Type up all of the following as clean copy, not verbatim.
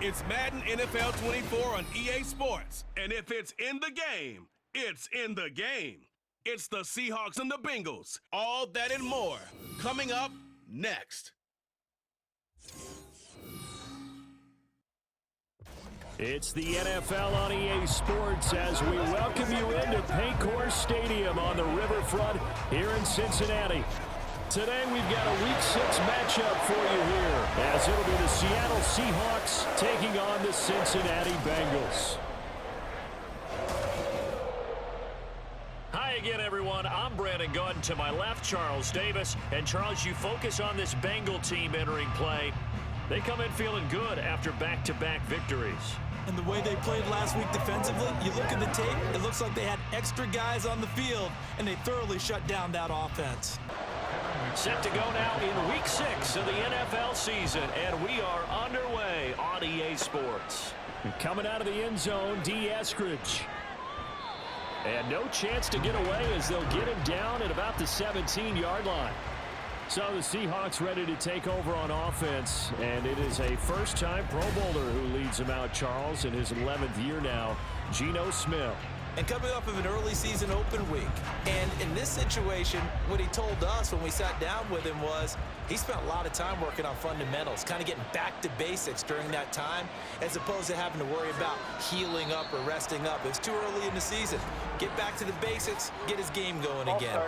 It's Madden NFL 24 on EA Sports. And if it's in the game, it's in the game. It's the Seahawks and the Bengals. All that and more. Coming up next. It's the NFL on EA Sports as we welcome you into Paycor Stadium on the riverfront here in Cincinnati. Today we've got a Week 6 matchup for you here, as it'll be the Seattle Seahawks taking on the Cincinnati Bengals. Hi again, everyone. I'm Brandon Gunn. To my left, Charles Davis. And Charles, you focus on this Bengal team entering play. They come in feeling good after back-to-back victories. And the way they played last week defensively, you look at the tape, it looks like they had extra guys on the field, and they thoroughly shut down that offense. Set to go now in Week 6 of the NFL season, and we are underway on EA Sports. And coming out of the end zone, D. Eskridge. And no chance to get away as they'll get him down at about the 17-yard line. So the Seahawks ready to take over on offense, and it is a first-time Pro Bowler who leads them out, Charles, in his 11th year now, Geno Smith. And coming off of an early season open week. And in this situation, what he told us when we sat down with him was he spent a lot of time working on fundamentals, kind of getting back to basics during that time, as opposed to having to worry about healing up or resting up. It's too early in the season. Get back to the basics, get his game going again.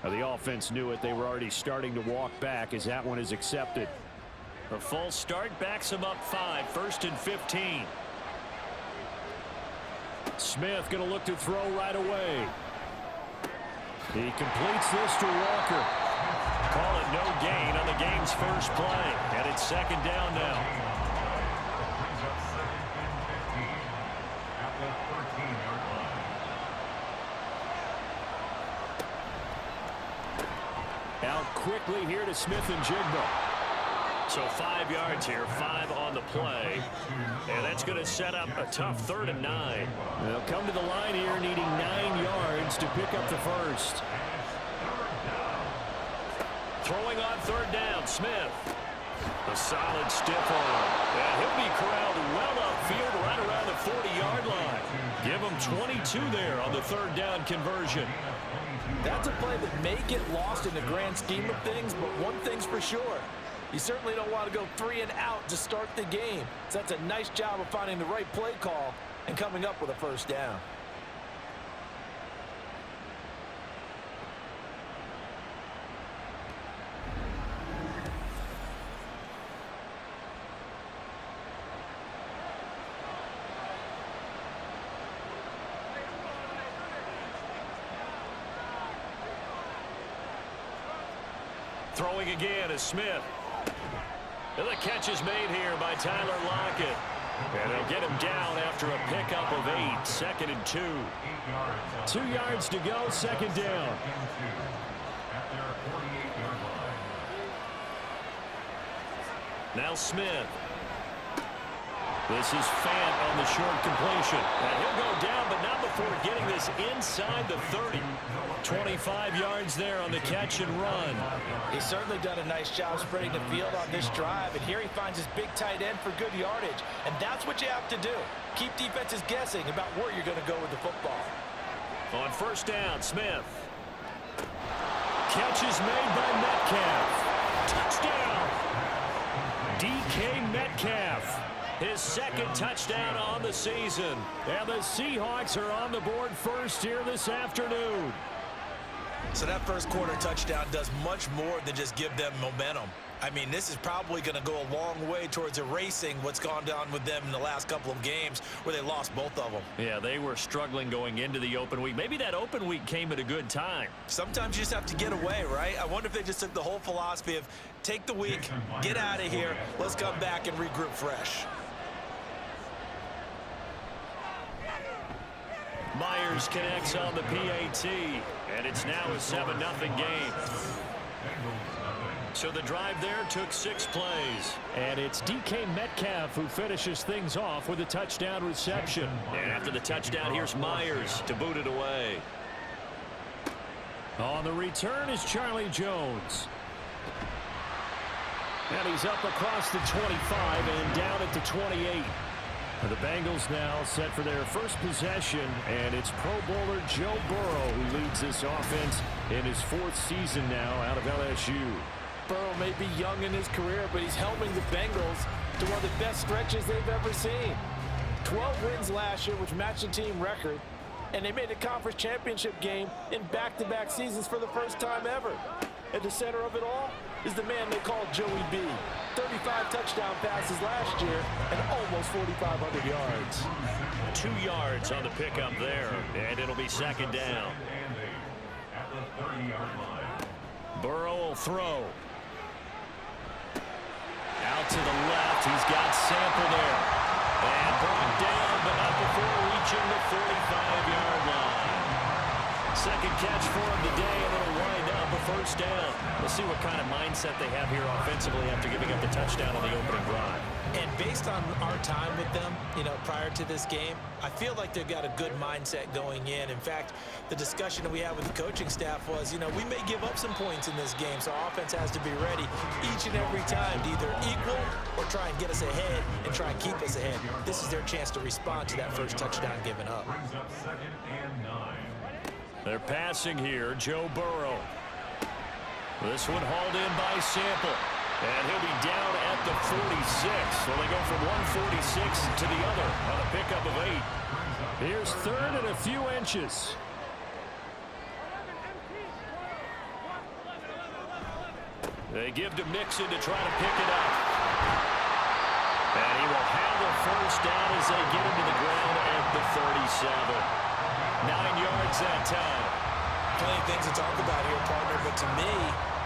Now, the offense knew it. They were already starting to walk back as that one is accepted. A full start backs him up 5, 1st and 15. Smith going to look to throw right away. He completes this to Walker. Call it no gain on the game's first play. And it's 2nd down now. Out quickly here to Smith and Jigba. So 5 yards here, 5 on the play. And that's going to set up a tough 3rd and 9. They'll come to the line here needing 9 yards to pick up the first. Throwing on 3rd down, Smith. A solid stiff arm. And he'll be corralled well upfield right around the 40-yard line. Give him 22 there on the 3rd down conversion. That's a play that may get lost in the grand scheme of things, but one thing's for sure. You certainly don't want to go 3 and out to start the game. So that's a nice job of finding the right play call and coming up with a 1st down. Throwing again is Smith. And the catch is made here by Tyler Lockett. And they'll get him down after a pickup of 8, 2nd and 2. 2 yards to go, 2nd down. Now Smith. This is Fant on the short completion. And he'll go down, but not before getting this inside the 30. 25 yards there on the catch and run. He's certainly done a nice job spreading the field on this drive, and here he finds his big tight end for good yardage. And that's what you have to do. Keep defenses guessing about where you're going to go with the football. On 1st down, Smith. Catch is made by Metcalf. Touchdown! DK Metcalf. His 2nd touchdown on the season. And the Seahawks are on the board first here this afternoon. So that first quarter touchdown does much more than just give them momentum. I mean, this is probably going to go a long way towards erasing what's gone down with them in the last couple of games where they lost both of them. Yeah, they were struggling going into the open week. Maybe that open week came at a good time. Sometimes you just have to get away, right? I wonder if they just took the whole philosophy of take the week, get out of here, let's come back and regroup fresh. Myers connects on the PAT, and it's now a 7-0 game. So the drive there took 6 plays. And it's DK Metcalf who finishes things off with a touchdown reception. And after the touchdown, here's Myers to boot it away. On the return is Charlie Jones. And he's up across the 25 and down at the 28. The Bengals now set for their first possession, and it's Pro Bowler Joe Burrow who leads this offense in his 4th season now out of LSU. Burrow may be young in his career, but he's helming the Bengals to one of the best stretches they've ever seen. 12 wins last year, which matched the team record, and they made a conference championship game in back-to-back seasons for the first time ever. At the center of it all is the man they call Joey B. 35 touchdown passes last year and almost 4,500 yards. 2 yards on the pickup there, and it'll be second down. Burrow will throw. Out to the left, he's got Sample there. And brought down, but not before reaching the 45-yard line. Second catch for him today, and it'll wind up a first down. We'll see what kind of mindset they have here offensively after giving up the touchdown on the opening drive. And based on our time with them, prior to this game, I feel like they've got a good mindset going in. In fact, the discussion that we had with the coaching staff was, we may give up some points in this game, so our offense has to be ready each and every time to either equal or try and get us ahead and try and keep us ahead. This is their chance to respond to that first touchdown given up. They're passing here, Joe Burrow. This one hauled in by Sample. And he'll be down at the 46. So they go from 146 to the other on a pickup of 8. Here's 3rd and a few inches. They give to Mixon to try to pick it up. And he will have the first down as they get into the ground at the 37. 9 yards that time. Plenty of things to talk about here, partner, but to me,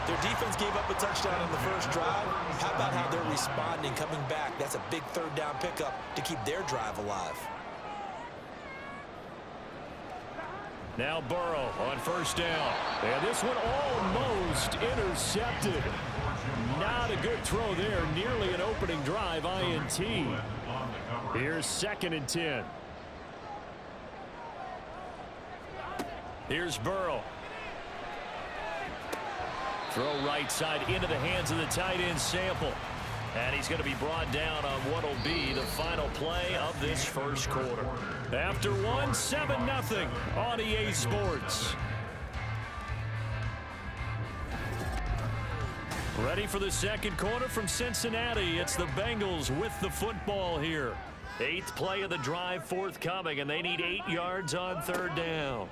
their defense gave up a touchdown on the first drive. How about how they're responding, coming back? That's a big 3rd down pickup to keep their drive alive. Now Burrow on first down. And this one almost intercepted. Not a good throw there. Nearly an opening drive INT. Here's 2nd and 10. Here's Burrow. Throw right side into the hands of the tight end Sample. And he's going to be brought down on what will be the final play of this first quarter. After 7-0 on EA Sports. Ready for the second quarter from Cincinnati. It's the Bengals with the football here. 8th play of the drive forthcoming, and they need 8 yards on 3rd down.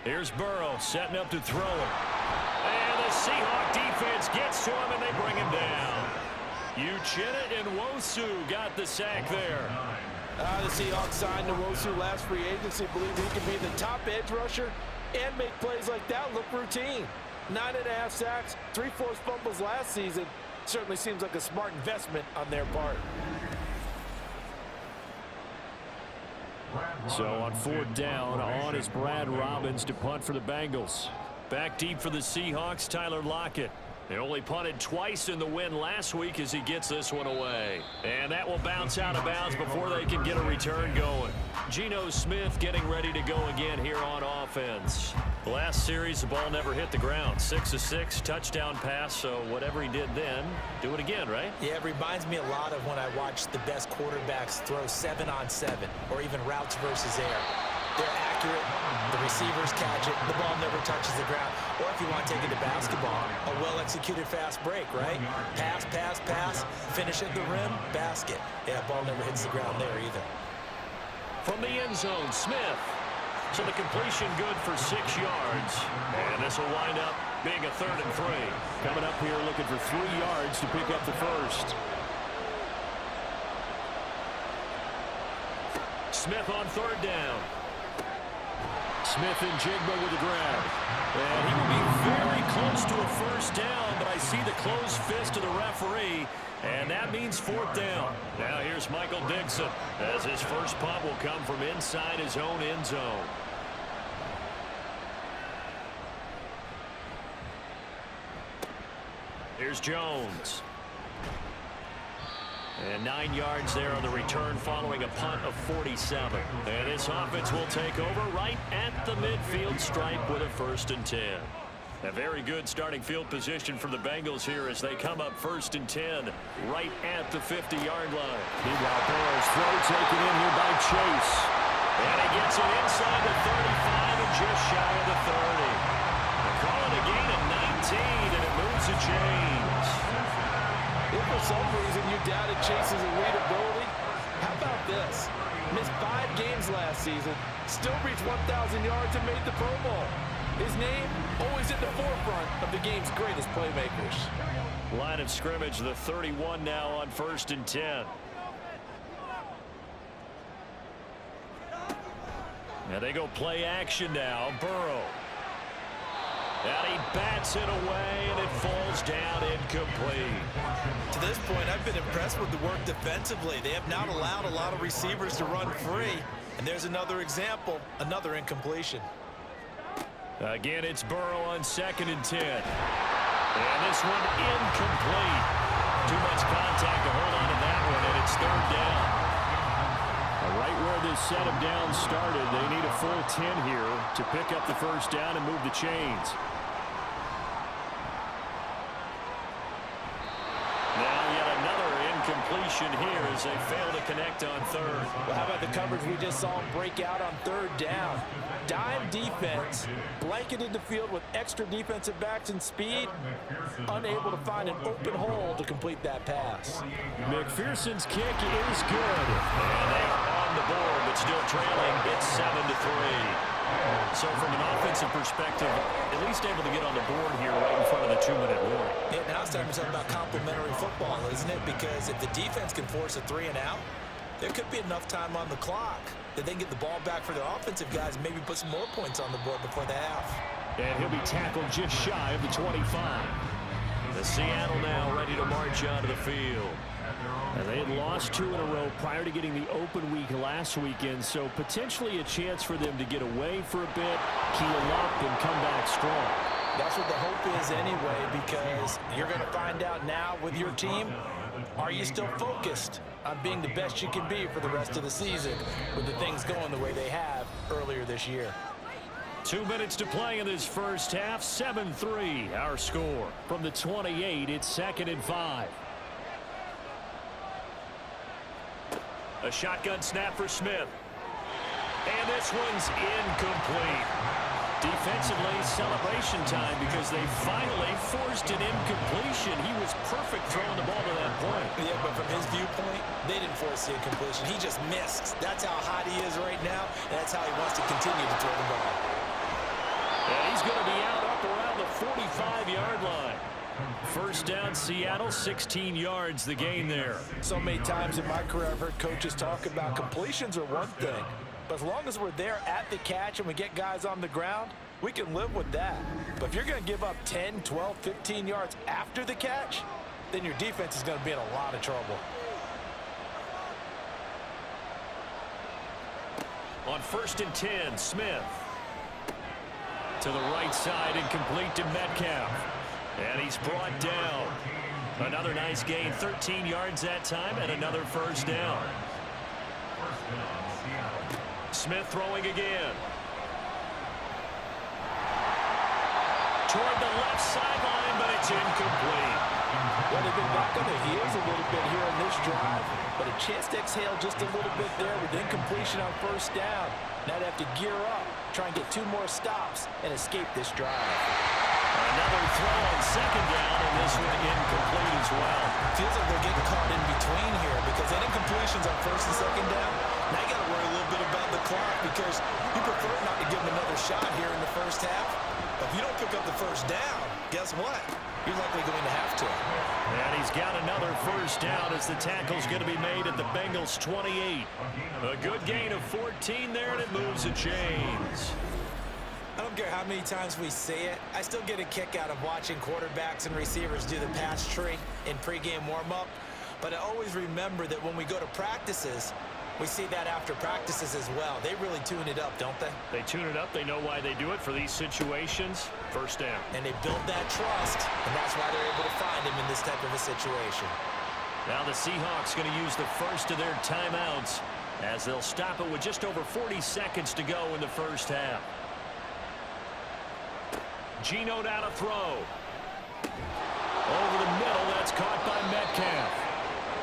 Here's Burrow setting up to throw it. And the Seahawk defense gets to him, and they bring him down. Uchenna and Wosu got the sack there. The Seahawks signed Nwosu last free agency. Believe he can be the top edge rusher and make plays like that look routine. 9.5 sacks, 3 forced fumbles last season. Certainly seems like a smart investment on their part. So on 4th down, on is Brad Robbins to punt for the Bengals. Back deep for the Seahawks, Tyler Lockett. They only punted twice in the win last week as he gets this one away. And that will bounce out of bounds before they can get a return going. Geno Smith getting ready to go again here on offense. Last series, the ball never hit the ground. 6 of 6, touchdown pass, so whatever he did then, do it again, right? Yeah, it reminds me a lot of when I watched the best quarterbacks throw 7-on-7 or even routes versus air. They're accurate, the receivers catch it, the ball never touches the ground. Or if you want to take it to basketball, a well-executed fast break, right? Pass, pass, pass, finish at the rim, basket. Yeah, ball never hits the ground there either. From the end zone, Smith. So the completion good for 6 yards. And this will wind up being a 3rd and 3. Coming up here looking for 3 yards to pick up the first. Smith on 3rd down. Smith and Jigba with the grab. And he will be very close to a first down, but I see the closed fist of the referee, and that means 4th down. Now here's Michael Dixon as his first punt will come from inside his own end zone. Here's Jones. And 9 yards there on the return following a punt of 47. And this offense will take over right at the midfield stripe with a 1st and 10. A very good starting field position for the Bengals here as they come up 1st and 10 right at the 50-yard line. Meanwhile, Burrow's throw taken in here by Chase. And he gets it inside the 35 and just shy of the 30. They call it a gain of 19, and it moves the chains. If for some reason you doubted Chase's elite ability, how about this? Missed 5 games last season, still reached 1,000 yards and made the Pro Bowl. His name always at the forefront of the game's greatest playmakers. Line of scrimmage, the 31 now on 1st and 10. Now they go play action now. Burrow. And he bats it away, and it falls down incomplete. To this point, I've been impressed with the work defensively. They have not allowed a lot of receivers to run free. And there's another example, another incompletion. Again, it's Burrow on 2nd and 10. And this one incomplete. Too much contact to hold on to that one, and it's 3rd down. Right where this set of downs started, they need a full 10 here to pick up the 1st down and move the chains. Now yet another incompletion here as they fail to connect on 3rd. Well, how about the coverage we just saw him break out on 3rd down? Dime defense, blanketed the field with extra defensive backs and speed, unable to find an open hole to complete that pass. McPherson's kick is good. And they are on the board, but still trailing. It's 7-3. So from an offensive perspective, at least able to get on the board here right in front of the 2-minute warning. Yeah, now it's time to talk about complementary football, isn't it? Because if the defense can force a 3 and out, there could be enough time on the clock that they can get the ball back for their offensive guys, maybe put some more points on the board before the half. And he'll be tackled just shy of the 25. The Seattle now ready to march onto the field. And they had lost 2 in a row prior to getting the open week last weekend, so potentially a chance for them to get away for a bit, keel up, and come back strong. That's what the hope is anyway, because you're going to find out now with your team, are you still focused on being the best you can be for the rest of the season with the things going the way they have earlier this year? 2 minutes to play in this first half. 7-3 our score. From the 28, it's 2nd and 5. A shotgun snap for Smith. And this one's incomplete. Defensively, celebration time because they finally forced an incompletion. He was perfect throwing the ball to that point. Yeah, but from his viewpoint, they didn't force the incompletion. He just missed. That's how hot he is right now, and that's how he wants to continue to throw the ball. And he's going to be out up around the 45-yard line. 1st down, Seattle, 16 yards the gain there. So many times in my career I've heard coaches talk about completions are one thing, but as long as we're there at the catch and we get guys on the ground, we can live with that. But if you're going to give up 10, 12, 15 yards after the catch, then your defense is going to be in a lot of trouble. On 1st and 10, Smith. To the right side, incomplete to Metcalf. And he's brought down. Another nice gain, 13 yards that time, and another 1st down. Smith throwing again. Toward the left sideline, but it's incomplete. Well, they've been back on their heels a little bit here in this drive, but a chance to exhale just a little bit there with incompletion on 1st down. Now they have to gear up, try and get 2 more stops, and escape this drive. Another throw on 2nd down, and this one incomplete as well. Feels like they're getting caught in between here because that incompletion's on 1st and 2nd down. Now you got to worry a little bit about the clock because you prefer not to give them another shot here in the 1st half. But if you don't pick up the 1st down, guess what? You're likely going to have to. And he's got another 1st down as the tackle's going to be made at the Bengals 28. A good gain of 14 there, and it moves the chains. I don't care how many times we say it, I still get a kick out of watching quarterbacks and receivers do the pass tree in pregame warm-up. But I always remember that when we go to practices, we see that after practices as well. They really tune it up, don't they? They tune it up. They know why they do it for these situations. 1st down. And they build that trust, and that's why they're able to find him in this type of a situation. Now the Seahawks going to use the first of their timeouts as they'll stop it with just over 40 seconds to go in the 1st half. Geno now to throw. Over the middle, that's caught by Metcalf.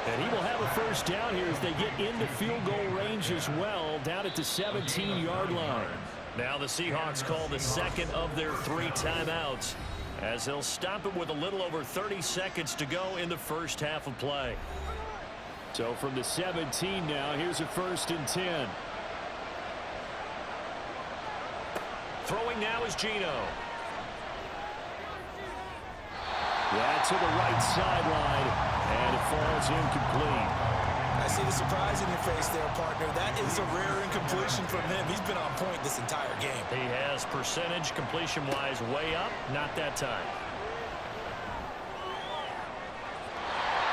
And he will have a first down here as they get into field goal range as well, down at the 17-yard line. Now the Seahawks call the second of their 3 timeouts, as they'll stop it with a little over 30 seconds to go in the first half of play. So from the 17 now, here's a 1st and 10. Throwing now is Geno. Yeah, to the right sideline, and it falls incomplete. I see the surprise in your face there, partner. That is a rare incompletion from him. He's been on point this entire game. He has percentage completion-wise way up, not that time.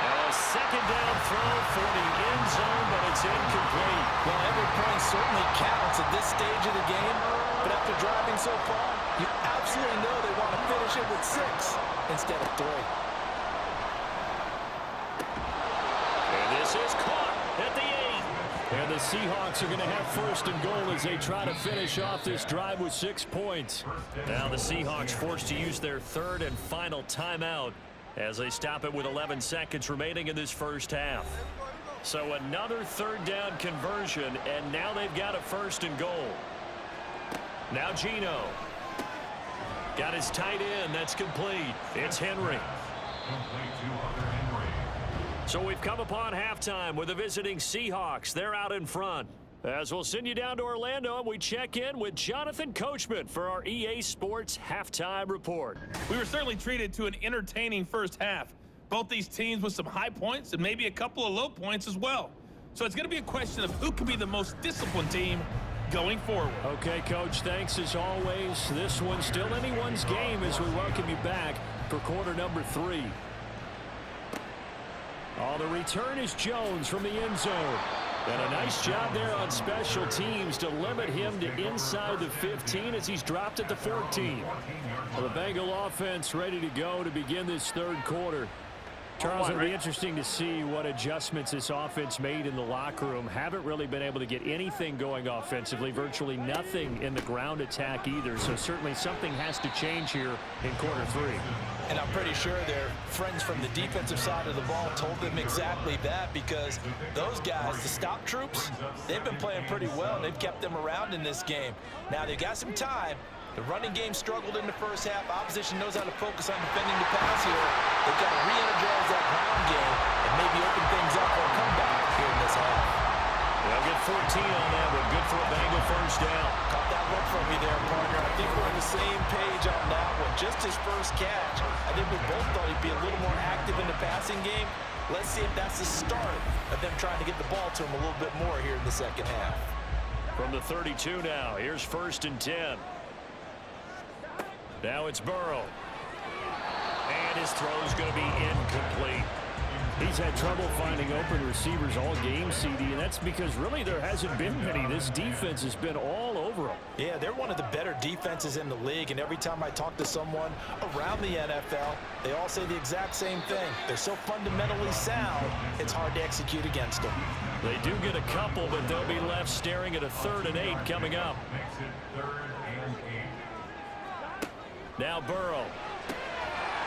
A second down throw for the end zone, but it's incomplete. Well, every point certainly counts at this stage of the game, but after driving so far, you absolutely know they want to finish it with 6 instead of 3. And this is caught at the 8. And the Seahawks are going to have 1st and goal as they try to finish off this drive with 6 points. Now the Seahawks forced to use their 3rd and final timeout as they stop it with 11 seconds remaining in this first half. So another 3rd down conversion, and now they've got a 1st and goal. Now Geno. Got his tight end. That's complete. It's Henry. So we've come upon halftime with the visiting Seahawks. They're out in front. As we'll send you down to Orlando, and we check in with Jonathan Coachman for our EA Sports Halftime Report. We were certainly treated to an entertaining first half. Both these teams with some high points and maybe a couple of low points as well. So it's going to be a question of who can be the most disciplined team going forward. Okay, Coach, thanks as always. This one's still anyone's game as we welcome you back for quarter number 3. Oh, the return is Jones from the end zone. And a nice job there on special teams to limit him to inside the 15 as he's dropped at the 14. Well, the Bengal offense ready to go to begin this 3rd quarter. Charles, it'll be interesting to see what adjustments this offense made in the locker room. Haven't really been able to get anything going offensively, virtually nothing in the ground attack either. So certainly something has to change here in quarter 3. And I'm pretty sure their friends from the defensive side of the ball told them exactly that, because those guys, the stop troops, they've been playing pretty well. They've kept them around in this game. Now they've got some time. The running game struggled in the first half. Opposition knows how to focus on defending the pass here. They've got to re-energize that ground game and maybe open things up for a comeback here in this half. They'll get 14 on that one. Good for a Bengal first down. Caught that look from me there, partner. I think we're on the same page on that one. Just his first catch. I think we both thought he'd be a little more active in the passing game. Let's see if that's the start of them trying to get the ball to him a little bit more here in the second half. From the 32 now, here's 1st and 10. Now it's Burrow. And his throw's going to be incomplete. He's had trouble finding open receivers all game, CD, and that's because really there hasn't been many. This defense has been all over him. Yeah, they're one of the better defenses in the league, and every time I talk to someone around the NFL, they all say the exact same thing. They're so fundamentally sound, it's hard to execute against them. They do get a couple, but they'll be left staring at a 3rd and 8 coming up. Now Burrow.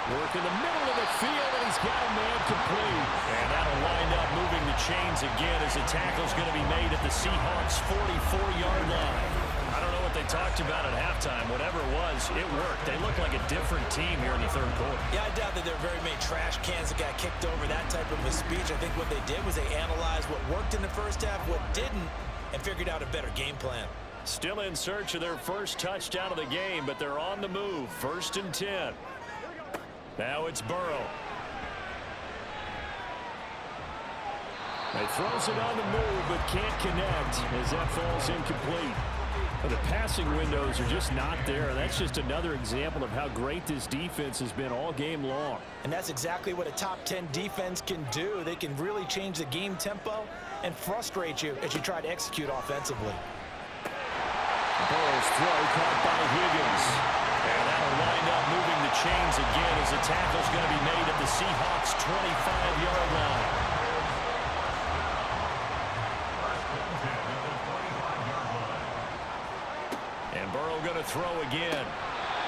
Work in the middle of the field, and he's got a man complete. And that'll wind up moving the chains again as the tackle's going to be made at the Seahawks' 44-yard line. I don't know what they talked about at halftime. Whatever it was, it worked. They look like a different team here in the 3rd quarter. Yeah, I doubt that there are very many trash cans that got kicked over, that type of a speech. I think what they did was they analyzed what worked in the first half, what didn't, and figured out a better game plan. Still in search of their first touchdown of the game, but they're on the move. 1st and 10. Now it's Burrow. He throws it on the move, but can't connect as that falls incomplete. The passing windows are just not there. That's just another example of how great this defense has been all game long. And that's exactly what a top 10 defense can do. They can really change the game tempo and frustrate you as you try to execute offensively. Burrow's throw caught by Higgins. And that'll wind up moving the chains again as the tackle's going to be made at the Seahawks' 25-yard line. And Burrow going to throw again.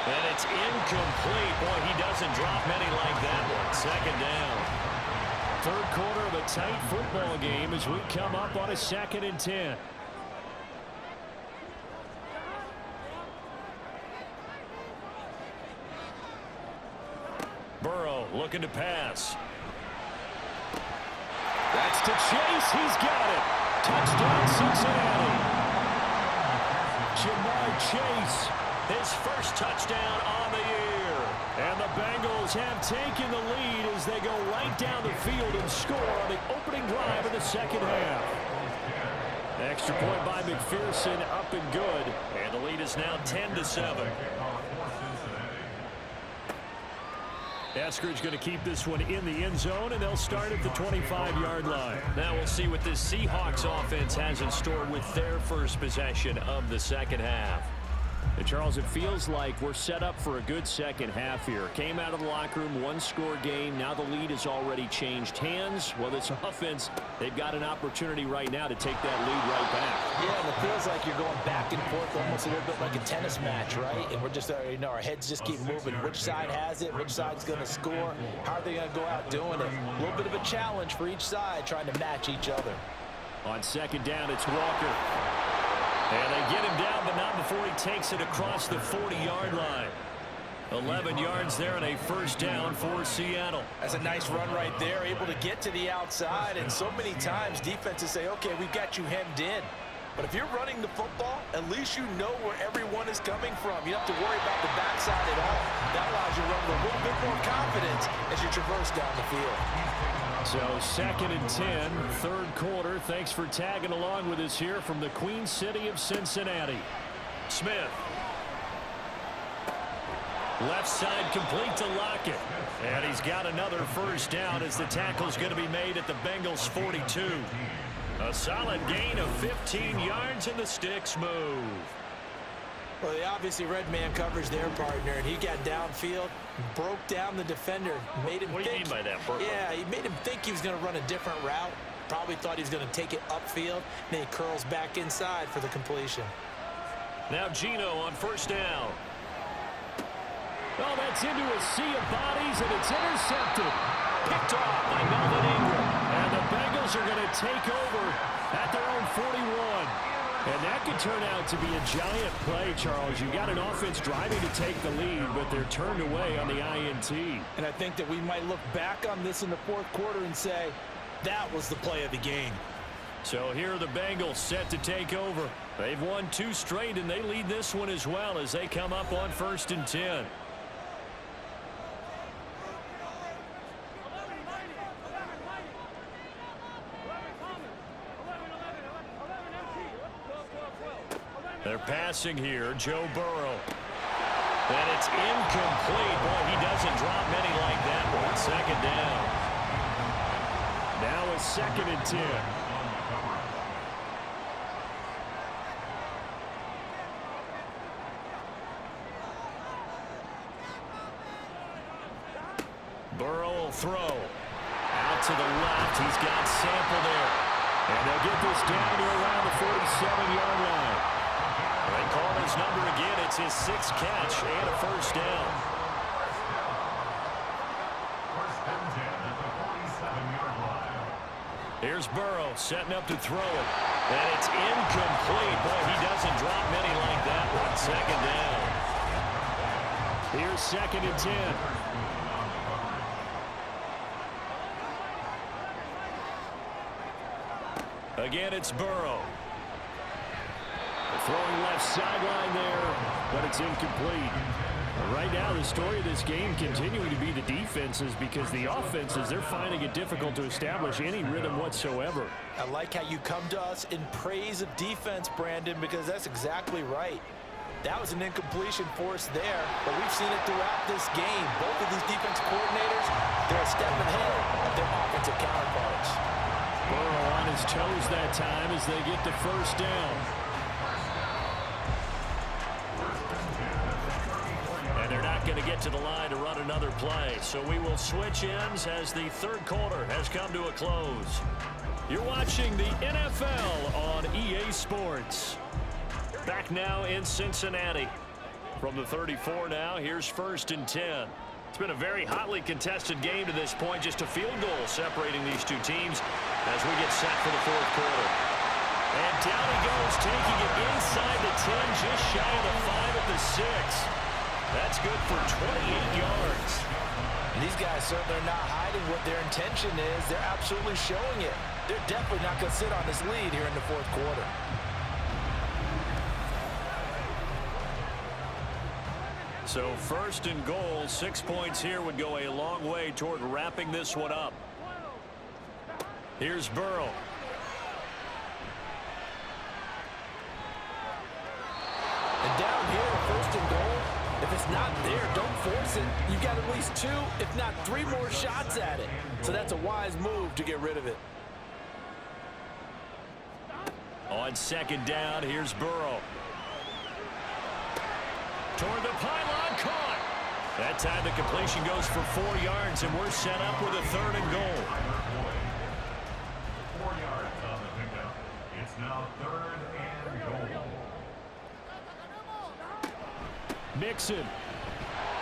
And it it's incomplete. Boy, he doesn't drop many like that one. Second down. Third quarter of a tight football game as we come up on a 2nd and 10. Burrow looking to pass. That's to Chase. He's got it. Touchdown, Cincinnati. Jamar Chase, His first touchdown on the year. and the Bengals have taken the lead as they go right down the field and score on the opening drive of the second half. Extra point by McPherson, up and good. And the lead is now 10-7. Eskridge going to keep this one in the end zone, and they'll start at the 25-yard line. Now we'll see what this Seahawks offense has in store with their first possession of the second half. And Charles, it feels like we're set up for a good second half here. Came out of the locker room, one-score game. Now the lead has already changed hands. Well, this offense, they've got an opportunity right now to take that lead right back. Yeah, and it feels like you're going back and forth almost a little bit like a tennis match, right? And we're just, our heads just keep moving. Which side has it? Which side's going to score? How are they going to go out doing it? A little bit of a challenge for each side trying to match each other. On second down, it's Walker. And they get him down, but not before he takes it across the 40-yard line. 11 yards there and a first down for Seattle. That's a nice run right there, able to get to the outside. And so many times defenses say, okay, we've got you hemmed in. But if you're running the football, at least you know where everyone is coming from. You don't have to worry about the backside at all. That allows you to run with a little bit more confidence as you traverse down the field. So 2nd and 10, third quarter. Thanks for tagging along with us here from the Queen City of Cincinnati. Smith. Left side complete to Lockett. And he's got another first down as the tackle's going to be made at the Bengals 42. A solid gain of 15 yards and the sticks move. Well, they obviously red man coverage their partner, and he got downfield, broke down the defender, made him What do you think. mean by that, Burrow? Yeah, he made him think he was going to run a different route. Probably thought he was going to take it upfield. Then he curls back inside for the completion. Now Geno on first down. Oh, that's into a sea of bodies, and it's intercepted. Picked off by Melvin Ingram. And the Bengals are going to take over at their own 41. And that could turn out to be a giant play, Charles. You've got an offense driving to take the lead, but they're turned away on the INT. And I think that we might look back on this in the fourth quarter and say, that was the play of the game. So here are the Bengals set to take over. They've won 2 straight, and they lead this one as well as they come up on 1st and 10. They're passing here, Joe Burrow. And it's incomplete. Boy, he doesn't drop many like that one. Second down. Now a 2nd and 10. Burrow will throw. Out to the left. He's got Sample there. And they'll get this down to around the 47-yard line. They call his number again. It's his 6th catch and a first down. Here's Burrow setting up to throw it. And it's incomplete. Boy, he doesn't drop many like that one. Second down. Here's 2nd and 10. Again, it's Burrow. Throwing left sideline there, but it's incomplete. Right now, the story of this game continuing to be the defenses, because the offenses, they're finding it difficult to establish any rhythm whatsoever. I like how you come to us in praise of defense, Brandon, because that's exactly right. That was an incompletion for us there, but we've seen it throughout this game. Both of these defense coordinators, they're a step ahead of their offensive counterparts. Burrow on his toes that time as they get the first down. And they're not going to get to the line to run another play. So we will switch ends as the third quarter has come to a close. You're watching the NFL on EA Sports. Back now in Cincinnati. From the 34 now, here's 1st and 10. It's been a very hotly contested game to this point. Just a field goal separating these two teams as we get set for the 4th quarter. And down he goes, taking it inside the 10, just shy of the 5 at the 6. That's good for 28 yards. And these guys certainly are not hiding what their intention is. They're absolutely showing it. They're definitely not going to sit on this lead here in the 4th quarter. So 1st and goal, 6 points here would go a long way toward wrapping this one up. Here's Burrow. And down here, 1st and goal, if it's not there, don't force it. You've got at least 2, if not 3 more shots at it. So that's a wise move to get rid of it. On 2nd down, here's Burrow. Toward the pylon, caught. That time the completion goes for 4 yards, and we're set up with a 3rd and goal. 4 yards on the pickup. It's now 3rd and goal. Mixon.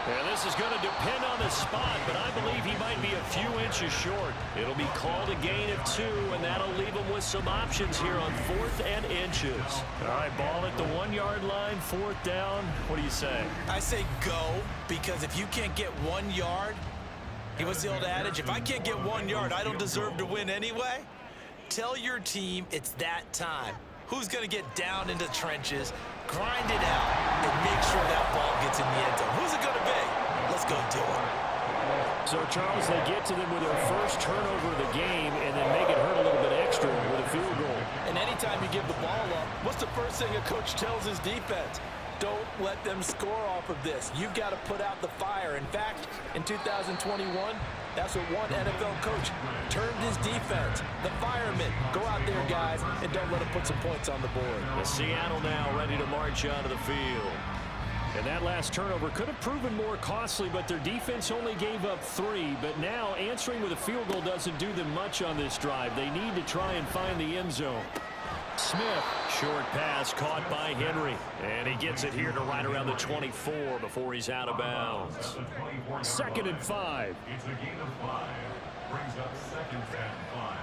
And this is going to depend on the spot, but I believe he might be a few inches short. It'll be called a gain of 2, and that'll leave him with some options here on 4th and inches. All right, ball at the 1-yard line, 4th down. What do you say? I say go, because if you can't get 1 yard, it was the old adage, if I can't get 1 yard, I don't deserve to win anyway. Tell your team it's that time. Who's going to get down into the trenches, grind it out, and make sure that ball gets in the end zone? Who's it going to be? Let's go do it. So, Charles, they get to them with their first turnover of the game and then make it hurt a little bit extra with a field goal. And anytime you give the ball up, what's the first thing a coach tells his defense? Don't let them score off of this. You've got to put out the fire. In fact, in 2021, that's what one NFL coach termed his defense. The firemen. Go out there, guys, and don't let them put some points on the board. The Seattle now ready to march onto the field. And that last turnover could have proven more costly, but their defense only gave up 3. But now answering with a field goal doesn't do them much on this drive. They need to try and find the end zone. Smith. Short pass caught by Henry. And he gets it here to right around the 24 before he's out of bounds. 2nd and 5. It's a gain of 5. Brings up 2nd and 5.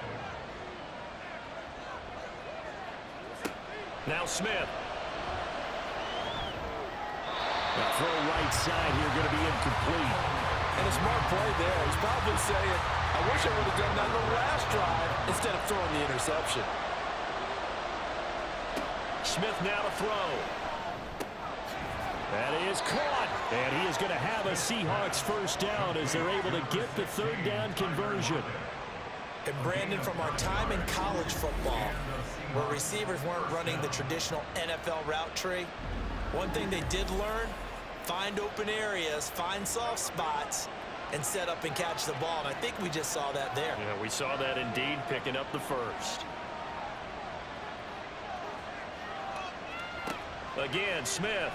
Now Smith. The throw right side here going to be incomplete. And a smart play there. He's probably saying, I wish I would have done that on the last drive instead of throwing the interception. Smith now to throw. That is caught. And he is going to have a Seahawks 1st down as they're able to get the 3rd down conversion. And Brandon, from our time in college football, where receivers weren't running the traditional NFL route tree, one thing they did learn, find open areas, find soft spots, and set up and catch the ball. And I think we just saw that there. Yeah, we saw that indeed, picking up the 1st. Again, Smith.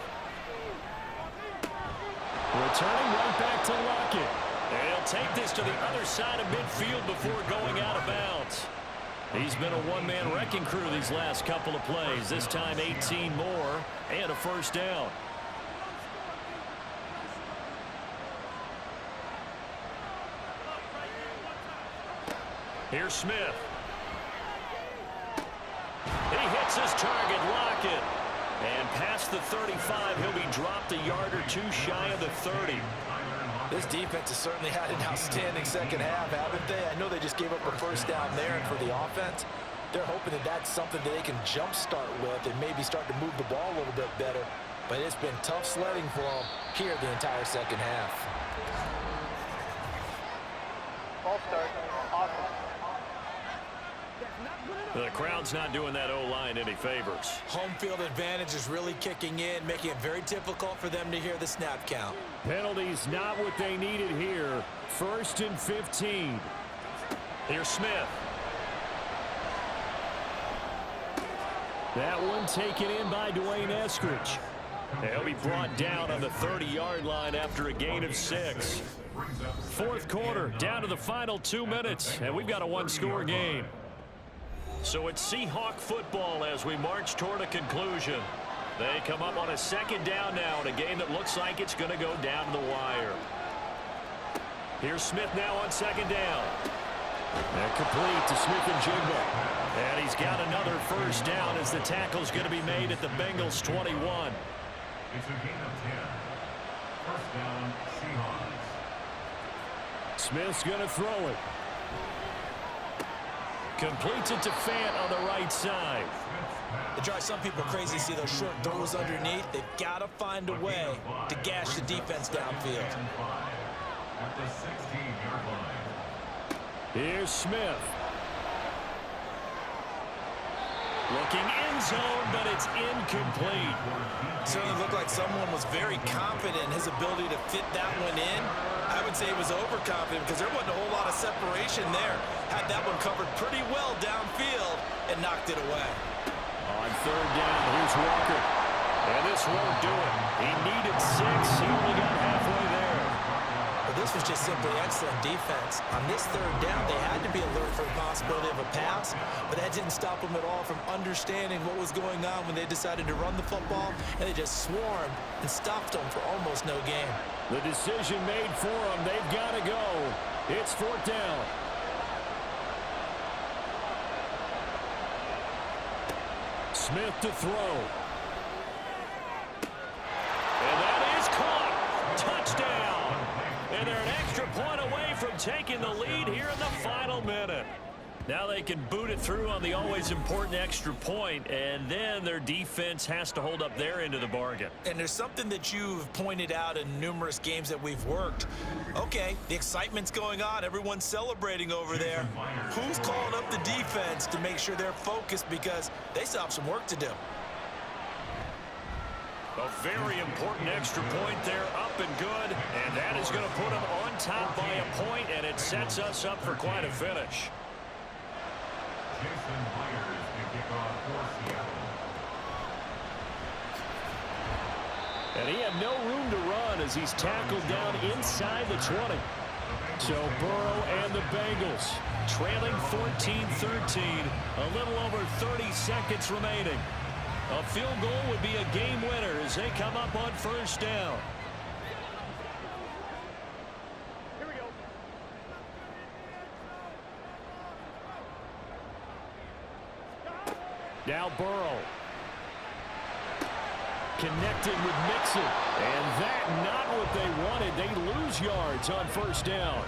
Returning right back to Lockett. And he'll take this to the other side of midfield before going out of bounds. He's been a one-man wrecking crew these last couple of plays. This time 18 more and a 1st down. Here's Smith. He hits his target, Lockett. And past the 35, he'll be dropped a yard or 2 shy of the 30. This defense has certainly had an outstanding 2nd half, haven't they? I know they just gave up a 1st down there, and for the offense, they're hoping that that's something that they can jumpstart with and maybe start to move the ball a little bit better. But it's been tough sledding for them here the entire 2nd half. Ball start. Awesome. The crowd's not doing that O-line any favors. Home field advantage is really kicking in, making it very difficult for them to hear the snap count. Penalties not what they needed here. 1st and 15. Here's Smith. That one taken in by Dwayne Eskridge. He'll be brought down on the 30-yard line after a gain of 6. 4th quarter, down to the final 2 minutes, and we've got a 1-score game. So it's Seahawk football as we march toward a conclusion. They come up on a second down now in a game that looks like it's going to go down to the wire. Here's Smith now on second down. And complete to Smith and Jigba. And he's got another first down as the tackle's going to be made at the Bengals 21. It's a gain of 10. First down, Seahawks. Smith's going to throw it. Completes it to Fant on the right side. It drives some people crazy to see those short throws underneath. They've got to find a way to gash the defense downfield. At the 16-yard line. Here's Smith. Looking end zone, but it's incomplete. Certainly looked like someone was very confident in his ability to fit that one in. I would say he was overconfident because there wasn't a whole lot of separation there. Had that one covered pretty well downfield and knocked it away. On third down, here's Walker. And this won't do it. He needed 6. He only got halfway there. But this was just simply excellent defense. On this third down, they had to be alert for the possibility of a pass, but that didn't stop them at all from understanding what was going on when they decided to run the football, and they just swarmed and stopped them for almost no gain. The decision made for them. They've got to go. It's fourth down. Smith to throw. And that is caught. Touchdown. And they're an extra point away from taking the lead here in the final minute. Now they can boot it through on the always important extra point, and then their defense has to hold up their end of the bargain. And there's something that you've pointed out in numerous games that we've worked. Okay, the excitement's going on. Everyone's celebrating over there. Who's calling up the defense to make sure they're focused because they still have some work to do? A very important extra point there, up and good, and that is going to put them on top by a point, and it sets us up for quite a finish. Jason Myers to kick off for Seattle. And he had no room to run as he's tackled down inside the 20. So Burrow and the Bengals Trailing 14-13, a little over 30 seconds remaining. A field goal would be a game winner as they come up on first down. Here we go. Now Burrow. Connecting with Mixon. And that not what they wanted. They lose yards on first down.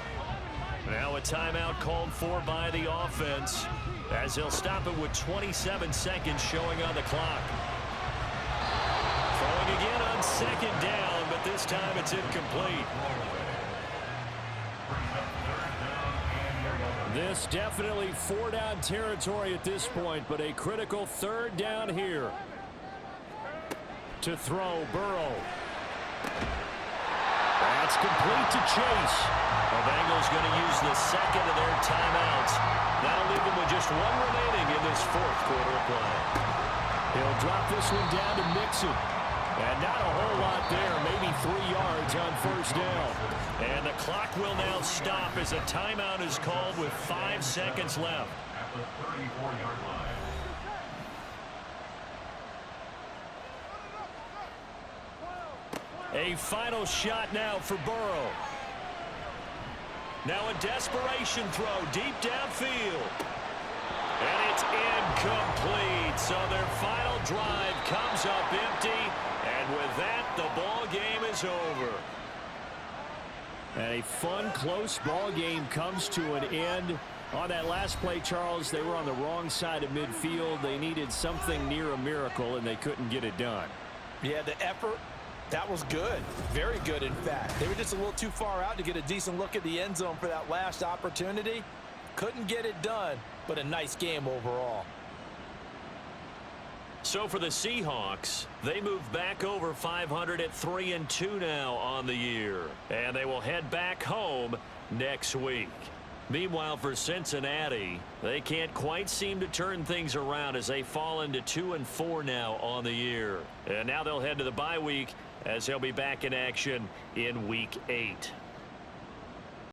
Now a timeout called for by the offense as they'll stop it with 27 seconds showing on the clock. Throwing again on second down, but this time it's incomplete. This definitely four-down territory at this point, but a critical third down here. To throw, Burrow. That's complete to Chase. The Bengals going to use the second of their timeouts. That'll leave them with just one remaining in this fourth quarter of play. He'll drop this one down to Mixon. And not a whole lot there, maybe 3 yards on first down. And the clock will now stop as a timeout is called with 5 seconds left. At the 34-yard line. A final shot now for Burrow. Now a desperation throw deep downfield. And it's incomplete. So their final drive comes up empty. And with that, the ball game is over. And a fun, close ball game comes to an end. On that last play, Charles, they were on the wrong side of midfield. They needed something near a miracle, and they couldn't get it done. Yeah, the effort, that was good. Very good, in fact. They were just a little too far out to get a decent look at the end zone for that last opportunity. Couldn't get it done, but a nice game overall. So for the Seahawks, they move back over 500 at 3-2 now on the year. And they will head back home next week. Meanwhile, for Cincinnati, they can't quite seem to turn things around as they fall into 2-4 now on the year. And now they'll head to the bye week as they'll be back in action in Week 8.